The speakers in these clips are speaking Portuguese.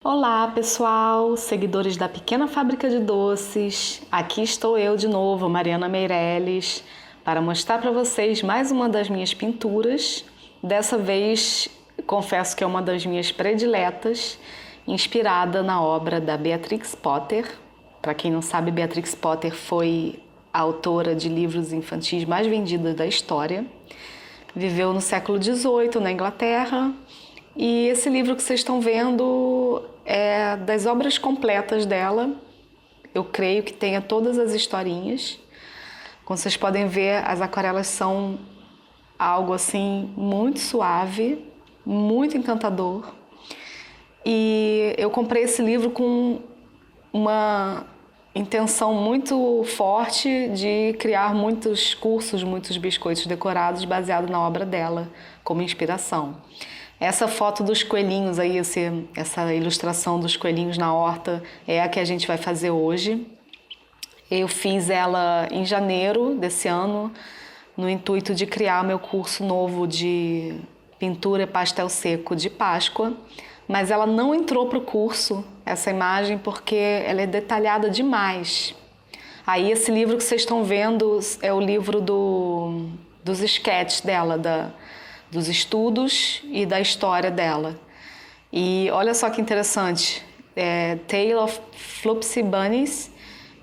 Olá, pessoal, seguidores da Pequena Fábrica de Doces. Aqui estou eu de novo, Mariana Meirelles, para mostrar para vocês mais uma das minhas pinturas. Dessa vez, confesso que é uma das minhas prediletas, inspirada na obra da Beatrix Potter. Para quem não sabe, Beatrix Potter foi a autora de livros infantis mais vendidos da história. Viveu no século XVIII na Inglaterra. E esse livro que vocês estão vendo é das obras completas dela. Eu creio que tenha todas as historinhas. Como vocês podem ver, as aquarelas são algo assim muito suave, muito encantador. E eu comprei esse livro com uma intenção muito forte de criar muitos cursos, muitos biscoitos decorados baseado na obra dela, como inspiração. Essa foto dos coelhinhos aí, essa ilustração dos coelhinhos na horta é a que a gente vai fazer hoje. Eu fiz ela em janeiro desse ano, no intuito de criar meu curso novo de pintura e pastel seco de Páscoa, mas ela não entrou para o curso, essa imagem, porque ela é detalhada demais. Aí esse livro que vocês estão vendo é o livro dos sketches dela, dos estudos e da história dela. E olha só que interessante, Tale of Flopsy Bunnies,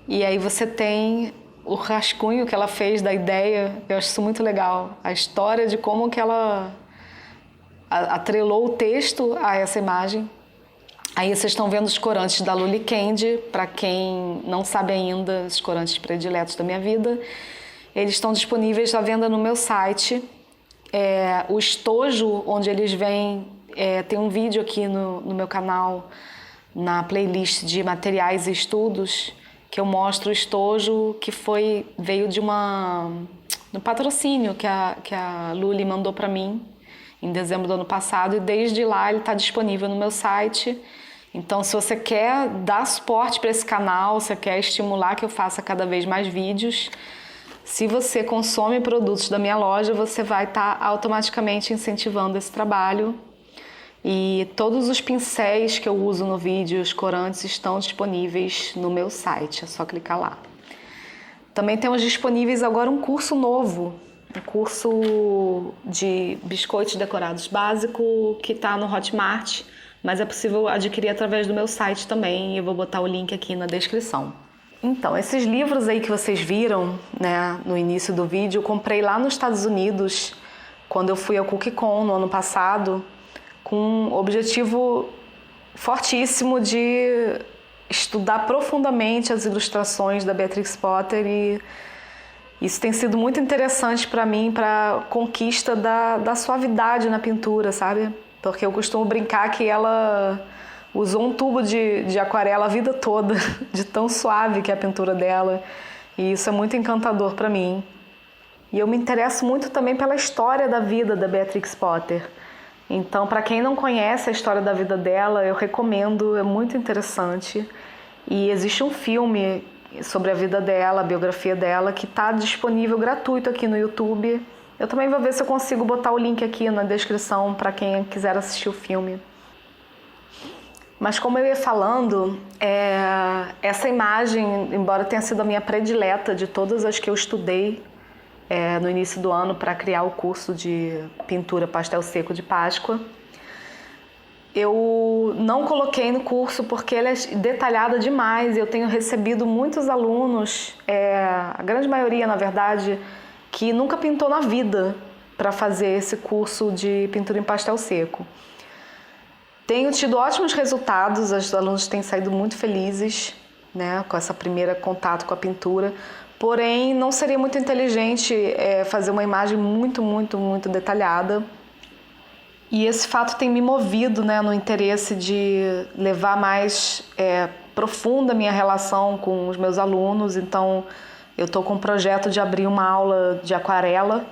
e aí você tem o rascunho que ela fez da ideia. Eu acho isso muito legal, a história de como que ela atrelou o texto a essa imagem. Aí vocês estão vendo os corantes da Luli Candy, para quem não sabe ainda, os corantes prediletos da minha vida. Eles estão disponíveis à venda no meu site. O estojo onde eles vêm, tem um vídeo aqui no meu canal, na playlist de materiais e estudos, que eu mostro o estojo que veio de um patrocínio que a Luli mandou para mim em dezembro do ano passado, e desde lá ele está disponível no meu site. Então, se você quer dar suporte para esse canal, se você quer estimular que eu faça cada vez mais vídeos, se você consome produtos da minha loja, você vai estar automaticamente incentivando esse trabalho. E todos os pincéis que eu uso no vídeo, os corantes, estão disponíveis no meu site, é só clicar lá. Também temos disponíveis agora um curso novo, um curso de biscoitos decorados básico que está no Hotmart, mas é possível adquirir através do meu site também, e eu vou botar o link aqui na descrição. Então, esses livros aí que vocês viram, né, no início do vídeo, eu comprei lá nos Estados Unidos, quando eu fui ao CookieCon no ano passado, com um objetivo fortíssimo de estudar profundamente as ilustrações da Beatrix Potter, e isso tem sido muito interessante para mim, para a conquista da suavidade na pintura, sabe? Porque eu costumo brincar que ela usou um tubo de aquarela a vida toda, de tão suave que é a pintura dela. E isso é muito encantador para mim. E eu me interesso muito também pela história da vida da Beatrix Potter. Então, para quem não conhece a história da vida dela, eu recomendo, é muito interessante. E existe um filme sobre a vida dela, a biografia dela, que está disponível gratuito aqui no YouTube. Eu também vou ver se eu consigo botar o link aqui na descrição para quem quiser assistir o filme. Mas como eu ia falando, essa imagem, embora tenha sido a minha predileta de todas as que eu estudei no início do ano para criar o curso de pintura pastel seco de Páscoa, eu não coloquei no curso porque ela é detalhada demais, e eu tenho recebido muitos alunos, a grande maioria, na verdade, que nunca pintou na vida, para fazer esse curso de pintura em pastel seco. Tenho tido ótimos resultados, os alunos têm saído muito felizes, né, com essa primeira contato com a pintura, porém não seria muito inteligente fazer uma imagem muito, muito, muito detalhada. E esse fato tem me movido, né, no interesse de levar mais profunda a minha relação com os meus alunos. Então eu estou com um projeto de abrir uma aula de aquarela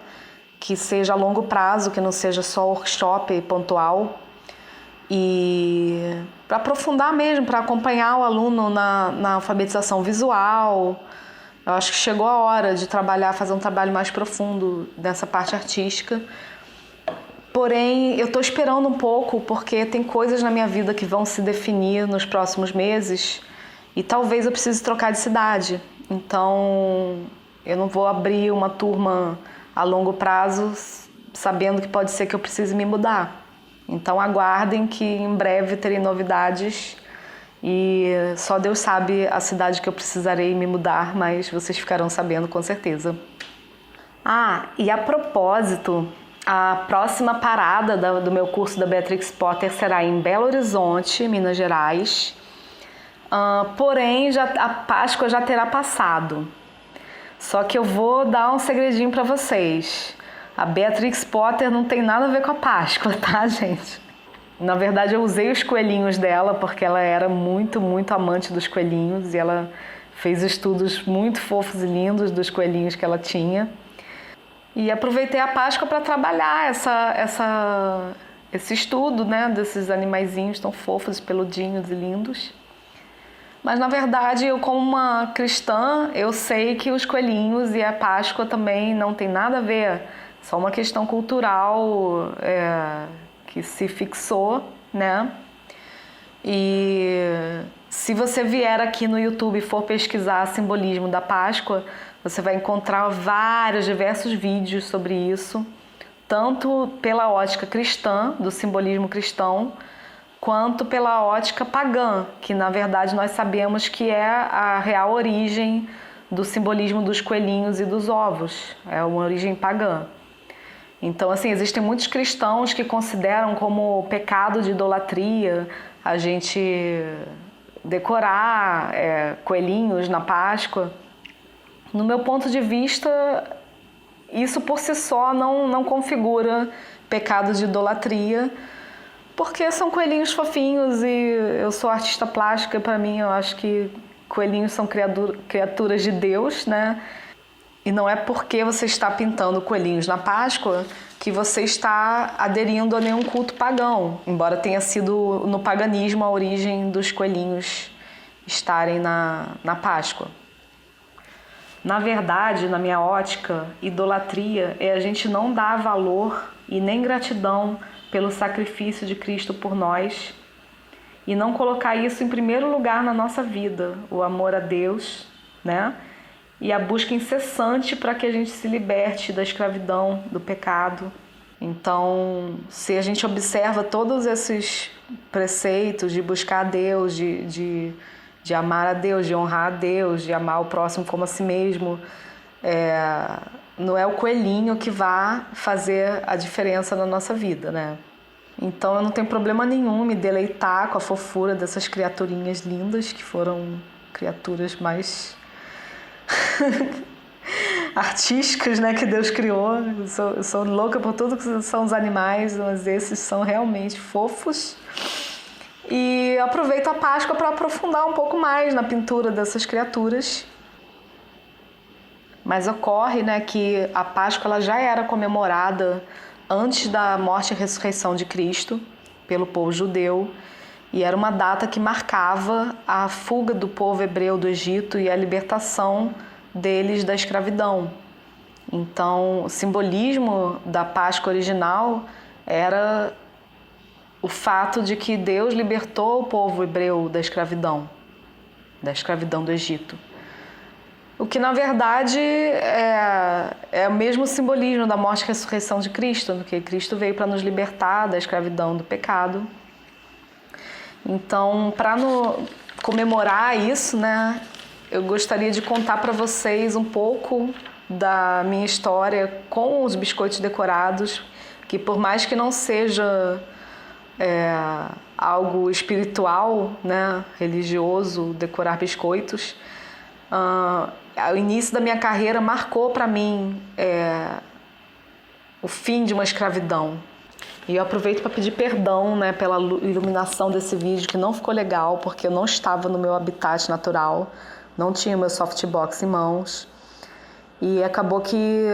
que seja a longo prazo, que não seja só workshop pontual, e para aprofundar mesmo, para acompanhar o aluno na alfabetização visual. Eu acho que chegou a hora de fazer um trabalho mais profundo nessa parte artística. Porém, eu estou esperando um pouco porque tem coisas na minha vida que vão se definir nos próximos meses e talvez eu precise trocar de cidade. Então, eu não vou abrir uma turma a longo prazo sabendo que pode ser que eu precise me mudar. Então, aguardem que em breve terei novidades e só Deus sabe a cidade que eu precisarei me mudar, mas vocês ficarão sabendo com certeza. E a propósito, a próxima parada do meu curso da Beatrix Potter será em Belo Horizonte, Minas Gerais. Porém, a Páscoa já terá passado. Só que eu vou dar um segredinho para vocês. A Beatrix Potter não tem nada a ver com a Páscoa, tá, gente? Na verdade, eu usei os coelhinhos dela porque ela era muito, muito amante dos coelhinhos e ela fez estudos muito fofos e lindos dos coelhinhos que ela tinha. E aproveitei a Páscoa para trabalhar esse estudo, né, desses animaizinhos tão fofos, peludinhos e lindos. Mas, na verdade, eu como uma cristã, eu sei que os coelhinhos e a Páscoa também não tem nada a ver. Só uma questão cultural que se fixou, né? E se você vier aqui no YouTube e for pesquisar simbolismo da Páscoa, você vai encontrar diversos vídeos sobre isso, tanto pela ótica cristã, do simbolismo cristão, quanto pela ótica pagã, que na verdade nós sabemos que é a real origem do simbolismo dos coelhinhos e dos ovos, é uma origem pagã. Então, assim, existem muitos cristãos que consideram como pecado de idolatria a gente decorar coelhinhos na Páscoa. No meu ponto de vista, isso por si só não configura pecado de idolatria, porque são coelhinhos fofinhos e eu sou artista plástica, para mim eu acho que coelhinhos são criaturas de Deus, né? E não é porque você está pintando coelhinhos na Páscoa que você está aderindo a nenhum culto pagão, embora tenha sido no paganismo a origem dos coelhinhos estarem na Páscoa. Na verdade, na minha ótica, idolatria é a gente não dar valor e nem gratidão pelo sacrifício de Cristo por nós e não colocar isso em primeiro lugar na nossa vida, o amor a Deus, né? E a busca incessante para que a gente se liberte da escravidão, do pecado. Então, se a gente observa todos esses preceitos de buscar a Deus, de amar a Deus, de honrar a Deus, de amar o próximo como a si mesmo, não é o coelhinho que vai fazer a diferença na nossa vida, né? Então eu não tenho problema nenhum me deleitar com a fofura dessas criaturinhas lindas, que foram criaturas mais artísticas, né, que Deus criou. Eu sou louca por tudo que são os animais, mas esses são realmente fofos. E aproveito a Páscoa para aprofundar um pouco mais na pintura dessas criaturas. Mas ocorre, né, que a Páscoa ela já era comemorada antes da morte e ressurreição de Cristo pelo povo judeu, e era uma data que marcava a fuga do povo hebreu do Egito e a libertação deles da escravidão. Então, o simbolismo da Páscoa original era o fato de que Deus libertou o povo hebreu da escravidão do Egito. O que, na verdade, é o mesmo simbolismo da morte e ressurreição de Cristo, porque Cristo veio para nos libertar da escravidão do pecado. Então, para comemorar isso, né, eu gostaria de contar para vocês um pouco da minha história com os biscoitos decorados, que por mais que não seja algo espiritual, né, religioso, decorar biscoitos, o início da minha carreira marcou para mim o fim de uma escravidão. E eu aproveito para pedir perdão, né, pela iluminação desse vídeo, que não ficou legal, porque eu não estava no meu habitat natural, não tinha meu softbox em mãos. E acabou que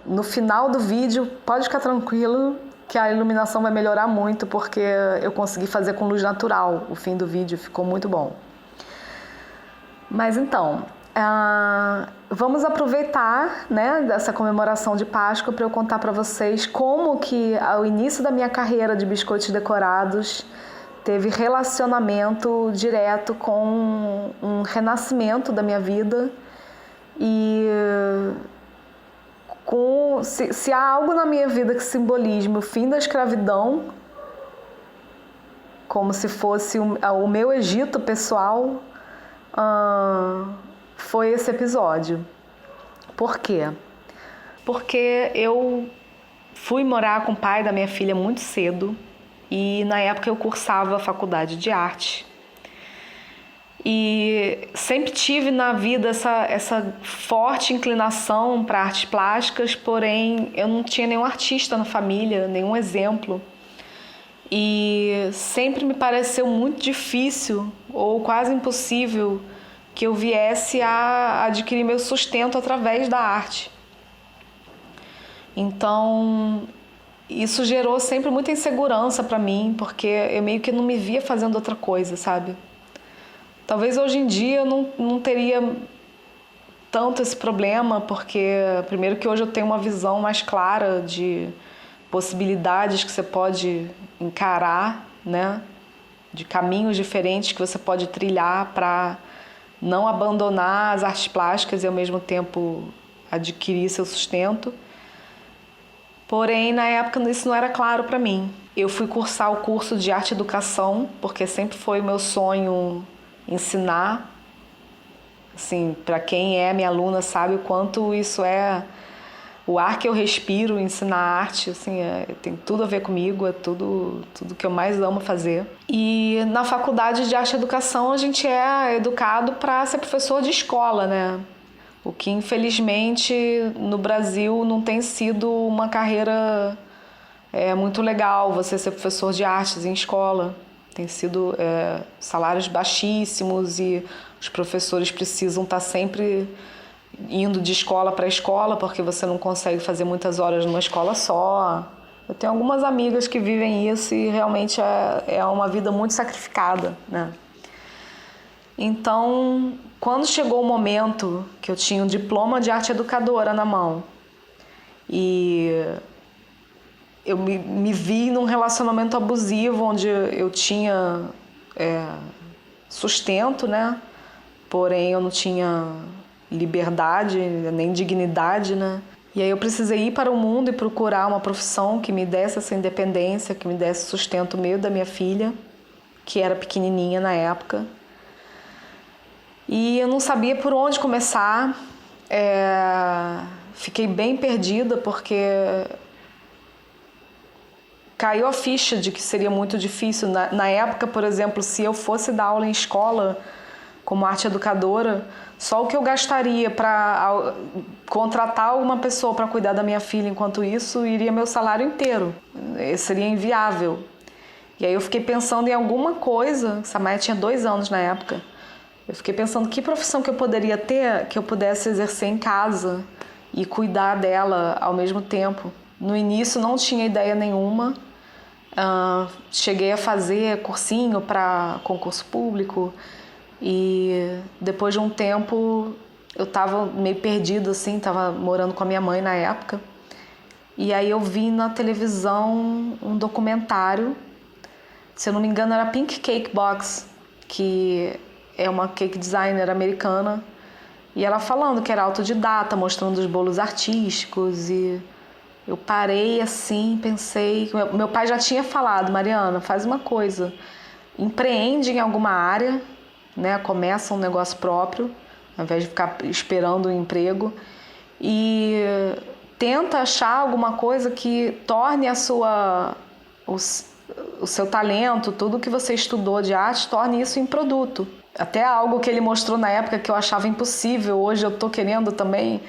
no final do vídeo, pode ficar tranquilo, que a iluminação vai melhorar muito, porque eu consegui fazer com luz natural. O fim do vídeo ficou muito bom. Mas então, Vamos aproveitar, né, dessa comemoração de Páscoa para eu contar para vocês como que ao início da minha carreira de biscoitos decorados teve relacionamento direto com um renascimento da minha vida e se há algo na minha vida que simboliza o fim da escravidão, como se fosse o meu Egito pessoal, foi esse episódio. Por quê? Porque eu fui morar com o pai da minha filha muito cedo e na época eu cursava a faculdade de arte. E sempre tive na vida essa forte inclinação para artes plásticas, porém eu não tinha nenhum artista na família, nenhum exemplo. E sempre me pareceu muito difícil ou quase impossível que eu viesse a adquirir meu sustento através da arte. Então, isso gerou sempre muita insegurança para mim, porque eu meio que não me via fazendo outra coisa, sabe? Talvez hoje em dia eu não teria tanto esse problema, porque primeiro que hoje eu tenho uma visão mais clara de possibilidades que você pode encarar, né? De caminhos diferentes que você pode trilhar para não abandonar as artes plásticas e ao mesmo tempo adquirir seu sustento. Porém, na época isso não era claro para mim. Eu fui cursar o curso de arte e educação, porque sempre foi o meu sonho ensinar. Assim, para quem é minha aluna sabe o quanto isso é o ar que eu respiro, ensinar arte, assim, tem tudo a ver comigo, é tudo que eu mais amo fazer. E na faculdade de arte e educação a gente é educado para ser professor de escola, né? O que infelizmente no Brasil não tem sido uma carreira muito legal, você ser professor de artes em escola. Tem sido salários baixíssimos e os professores precisam estar sempre indo de escola para escola porque você não consegue fazer muitas horas numa escola só. Eu tenho algumas amigas que vivem isso e realmente é uma vida muito sacrificada, né? Então, quando chegou o momento que eu tinha um diploma de arte educadora na mão e eu me vi num relacionamento abusivo onde eu tinha sustento, né? Porém, eu não tinha liberdade, nem dignidade, né? E aí eu precisei ir para o mundo e procurar uma profissão que me desse essa independência, que me desse sustento meu e da minha filha, que era pequenininha na época. E eu não sabia por onde começar, fiquei bem perdida porque caiu a ficha de que seria muito difícil. Na época, por exemplo, se eu fosse dar aula em escola como arte educadora, só o que eu gastaria para contratar uma pessoa para cuidar da minha filha enquanto isso, iria meu salário inteiro. Seria inviável. E aí eu fiquei pensando em alguma coisa, Samaya tinha 2 anos na época, eu fiquei pensando que profissão que eu poderia ter, que eu pudesse exercer em casa e cuidar dela ao mesmo tempo. No início não tinha ideia nenhuma, cheguei a fazer cursinho para concurso público e depois de um tempo eu estava meio perdida assim, estava morando com a minha mãe na época e aí eu vi na televisão um documentário, se eu não me engano era Pink Cake Box, que é uma cake designer americana, e ela falando que era autodidata, mostrando os bolos artísticos, e eu parei assim, pensei, meu pai já tinha falado, Mariana, faz uma coisa, empreende em alguma área, né, começa um negócio próprio, ao invés de ficar esperando um emprego, e tenta achar alguma coisa que torne o seu talento, tudo que você estudou de arte, torne isso em produto. Até algo que ele mostrou na época que eu achava impossível, hoje eu estou querendo também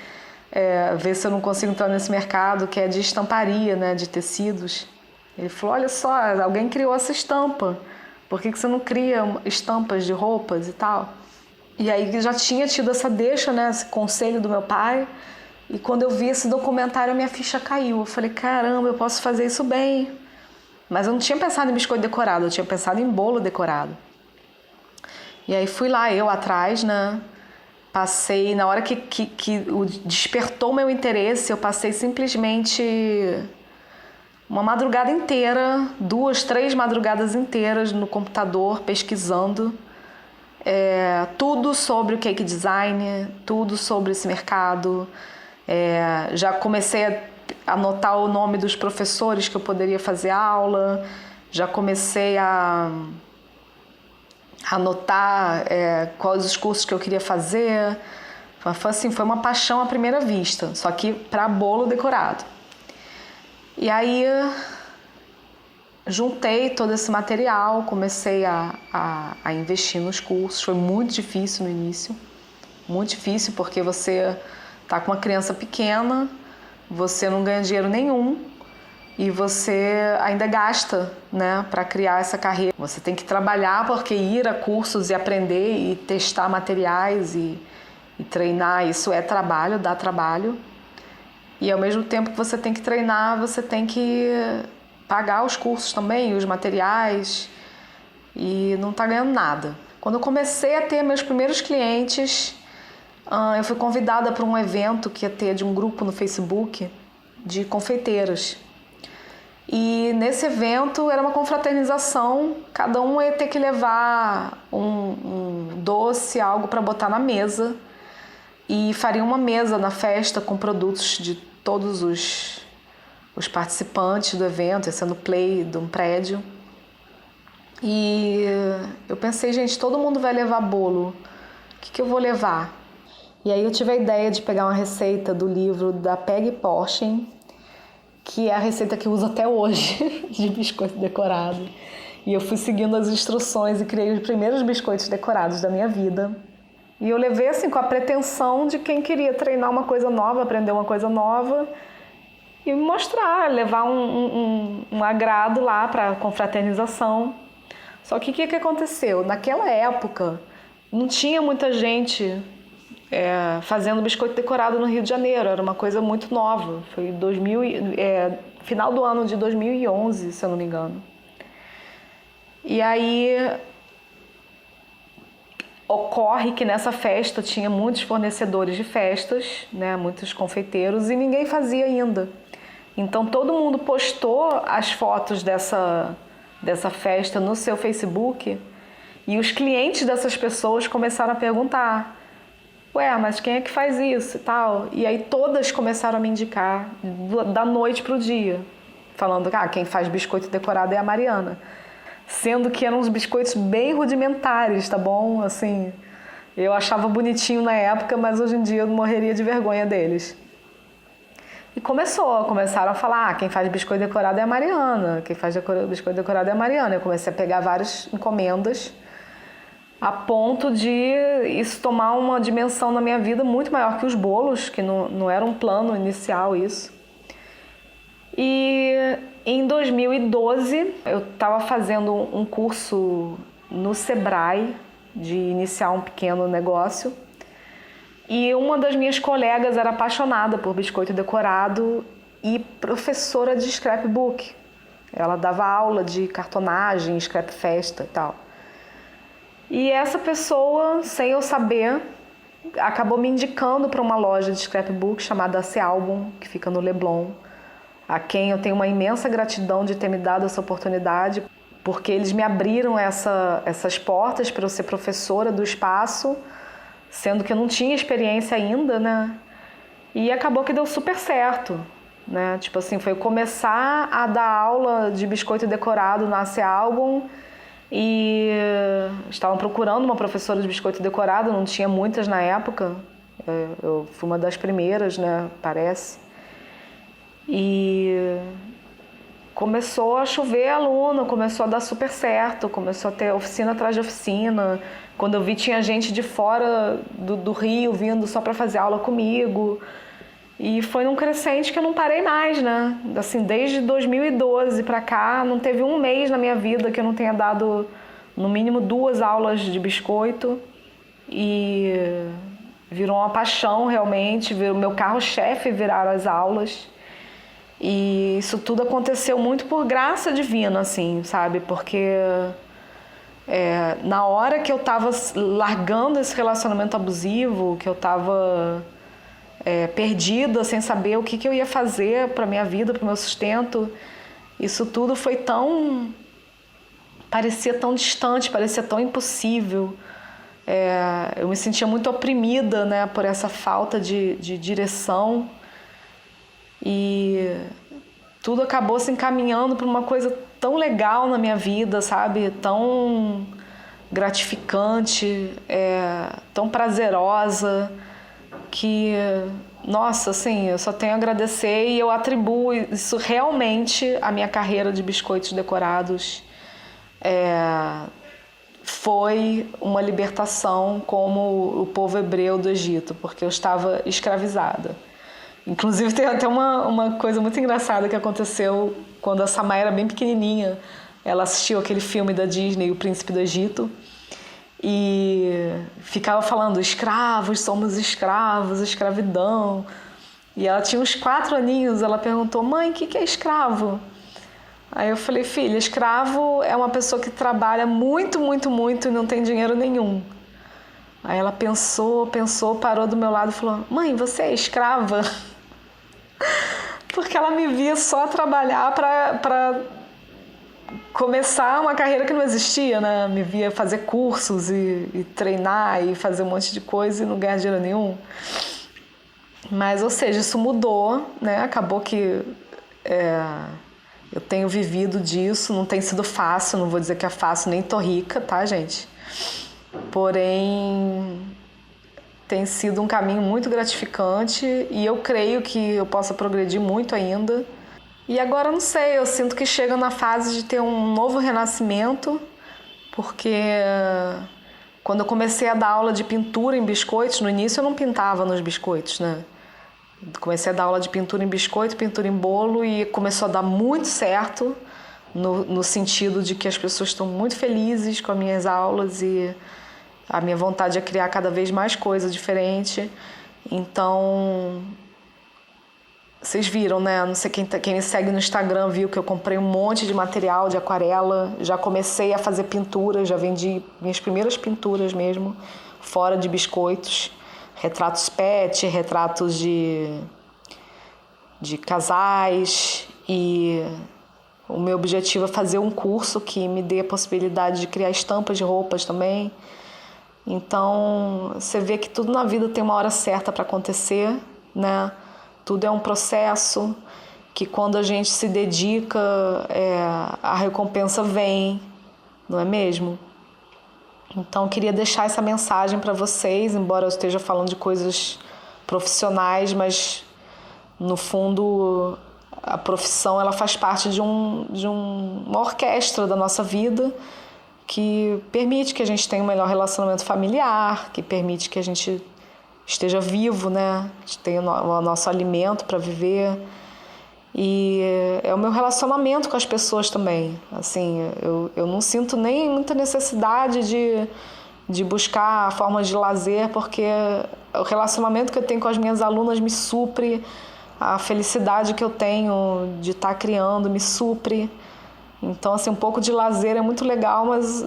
ver se eu não consigo entrar nesse mercado, que é de estamparia, né, de tecidos. Ele falou, olha só, alguém criou essa estampa, por que você não cria estampas de roupas e tal? E aí já tinha tido essa deixa, né, esse conselho do meu pai, e quando eu vi esse documentário, a minha ficha caiu. Eu falei, caramba, eu posso fazer isso bem. Mas eu não tinha pensado em biscoito decorado, eu tinha pensado em bolo decorado. E aí fui lá, eu atrás, né? Passei, na hora que despertou meu interesse, eu passei simplesmente uma madrugada inteira, 2, 3 madrugadas inteiras no computador, pesquisando tudo sobre o cake design, tudo sobre esse mercado. Já comecei a anotar o nome dos professores que eu poderia fazer aula, já comecei a anotar quais os cursos que eu queria fazer. Foi uma paixão à primeira vista, só que para bolo decorado. E aí juntei todo esse material, comecei a investir nos cursos. Foi muito difícil no início, muito difícil, porque você tá com uma criança pequena, você não ganha dinheiro nenhum e você ainda gasta, né, para criar essa carreira. Você tem que trabalhar, porque ir a cursos e aprender e testar materiais e treinar, isso é trabalho, dá trabalho. E ao mesmo tempo que você tem que treinar, você tem que pagar os cursos também, os materiais, e não tá ganhando nada. Quando eu comecei a ter meus primeiros clientes, eu fui convidada para um evento que ia ter de um grupo no Facebook de confeiteiras. E nesse evento era uma confraternização, cada um ia ter que levar um doce, algo para botar na mesa, e faria uma mesa na festa com produtos de todos os participantes do evento, ia ser no play de um prédio. E eu pensei, gente, todo mundo vai levar bolo, o que eu vou levar? E aí eu tive a ideia de pegar uma receita do livro da Peggy Porschen, que é a receita que eu uso até hoje, de biscoito decorado. E eu fui seguindo as instruções e criei os primeiros biscoitos decorados da minha vida. E eu levei assim com a pretensão de quem queria treinar uma coisa nova, aprender uma coisa nova e mostrar, levar um agrado lá para confraternização. Só que o que aconteceu? Naquela época não tinha muita gente fazendo biscoito decorado no Rio de Janeiro, era uma coisa muito nova. Foi final do ano de 2011, se eu não me engano. E aí ocorre que nessa festa tinha muitos fornecedores de festas, né, muitos confeiteiros, e ninguém fazia ainda. Então todo mundo postou as fotos dessa festa no seu Facebook, e os clientes dessas pessoas começaram a perguntar: ué, mas quem é que faz isso e tal? E aí todas começaram a me indicar da noite pro dia, falando que quem faz biscoito decorado é a Mariana. Sendo que eram uns biscoitos bem rudimentares, tá bom? Assim, eu achava bonitinho na época, mas hoje em dia eu morreria de vergonha deles. E começaram a falar: quem faz biscoito decorado é a Mariana, quem faz biscoito decorado é a Mariana. Eu comecei a pegar várias encomendas, a ponto de isso tomar uma dimensão na minha vida muito maior que os bolos, que não era um plano inicial isso. E em 2012 eu estava fazendo um curso no Sebrae de iniciar um pequeno negócio, e uma das minhas colegas era apaixonada por biscoito decorado e professora de scrapbook. Ela dava aula de cartonagem, scrap festa e tal. E essa pessoa, sem eu saber, acabou me indicando para uma loja de scrapbook chamada C Album, que fica no Leblon, a quem eu tenho uma imensa gratidão de ter me dado essa oportunidade, porque eles me abriram essas portas para eu ser professora do espaço, sendo que eu não tinha experiência ainda, né? E acabou que deu super certo, né? Tipo assim, foi começar a dar aula de biscoito decorado na C Album, e estavam procurando uma professora de biscoito decorado, não tinha muitas na época, eu fui uma das primeiras, né, parece. E começou a chover aluno, começou a dar super certo, começou a ter oficina atrás de oficina. Quando eu vi, tinha gente de fora do Rio vindo só para fazer aula comigo. E foi num crescente que eu não parei mais, né? Assim, desde 2012 para cá, não teve um mês na minha vida que eu não tenha dado no mínimo 2 aulas de biscoito. E virou uma paixão realmente, o meu carro-chefe viraram as aulas. E isso tudo aconteceu muito por graça divina, assim, sabe? Porque Na hora que eu estava largando esse relacionamento abusivo, que eu estava perdida, sem saber o que eu ia fazer para minha vida, para o meu sustento, isso tudo foi parecia tão distante, parecia tão impossível. Eu me sentia muito oprimida, né, por essa falta de direção, e tudo acabou se encaminhando para uma coisa tão legal na minha vida, sabe? Tão gratificante, tão prazerosa, que, nossa, assim, eu só tenho a agradecer, e eu atribuo isso realmente à minha carreira de biscoitos decorados. Foi uma libertação como o povo hebreu do Egito, porque eu estava escravizada. Inclusive tem até uma coisa muito engraçada que aconteceu quando a Samaya era bem pequenininha. Ela assistiu aquele filme da Disney, O Príncipe do Egito, e ficava falando: escravos, somos escravos, escravidão. E ela tinha uns 4 aninhos, ela perguntou: mãe, o que é escravo? Aí eu falei: filha, escravo é uma pessoa que trabalha muito, muito, muito e não tem dinheiro nenhum. Aí ela pensou, parou do meu lado e falou: mãe, você é escrava? Porque ela me via só trabalhar para começar uma carreira que não existia, né? Me via fazer cursos e treinar e fazer um monte de coisa e não ganhar dinheiro nenhum. Mas, ou seja, isso mudou, né? Acabou que eu tenho vivido disso, não tem sido fácil, não vou dizer que é fácil, nem tô rica, tá, gente? Porém, tem sido um caminho muito gratificante e eu creio que eu possa progredir muito ainda. E agora, não sei, eu sinto que chega na fase de ter um novo renascimento, porque quando eu comecei a dar aula de pintura em biscoitos, no início eu não pintava nos biscoitos, né? Comecei a dar aula de pintura em biscoito, pintura em bolo, e começou a dar muito certo, no sentido de que as pessoas estão muito felizes com as minhas aulas e a minha vontade é criar cada vez mais coisa diferente. Então, vocês viram, né? Não sei quem me segue no Instagram viu que eu comprei um monte de material de aquarela, já comecei a fazer pintura, já vendi minhas primeiras pinturas mesmo, fora de biscoitos. Retratos pet, retratos de casais, e o meu objetivo é fazer um curso que me dê a possibilidade de criar estampas de roupas também. Então, você vê que tudo na vida tem uma hora certa para acontecer, né? Tudo é um processo que, quando a gente se dedica, a recompensa vem, não é mesmo? Então, eu queria deixar essa mensagem para vocês, embora eu esteja falando de coisas profissionais, mas, no fundo, a profissão ela faz parte de uma orquestra da nossa vida, que permite que a gente tenha um melhor relacionamento familiar, que permite que a gente esteja vivo, né? Tenha o nosso alimento para viver. E é o meu relacionamento com as pessoas também. Assim, eu não sinto nem muita necessidade de buscar formas de lazer, porque o relacionamento que eu tenho com as minhas alunas me supre, a felicidade que eu tenho de estar criando me supre. Então, assim, um pouco de lazer é muito legal, mas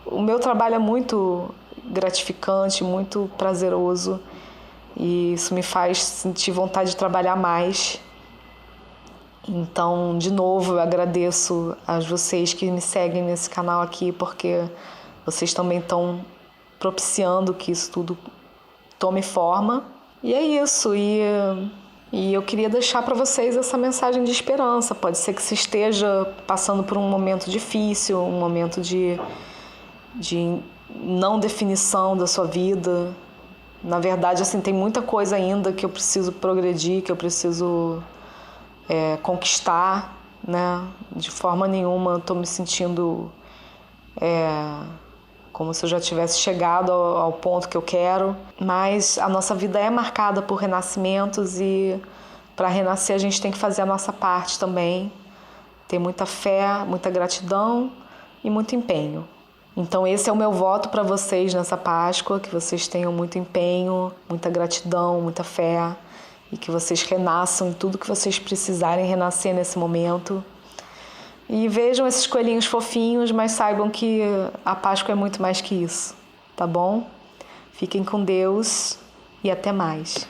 o meu trabalho é muito gratificante, muito prazeroso, e isso me faz sentir vontade de trabalhar mais. Então, de novo, eu agradeço a vocês que me seguem nesse canal aqui, porque vocês também estão propiciando que isso tudo tome forma. E é isso, e eu queria deixar para vocês essa mensagem de esperança. Pode ser que você esteja passando por um momento difícil, um momento de não definição da sua vida. Na verdade, assim, tem muita coisa ainda que eu preciso progredir, que eu preciso conquistar, né? De forma nenhuma estou me sentindo como se eu já tivesse chegado ao ponto que eu quero, mas a nossa vida é marcada por renascimentos, e para renascer a gente tem que fazer a nossa parte também, ter muita fé, muita gratidão e muito empenho. Então esse é o meu voto para vocês nessa Páscoa, que vocês tenham muito empenho, muita gratidão, muita fé, e que vocês renasçam em tudo que vocês precisarem renascer nesse momento. E vejam esses coelhinhos fofinhos, mas saibam que a Páscoa é muito mais que isso, tá bom? Fiquem com Deus e até mais.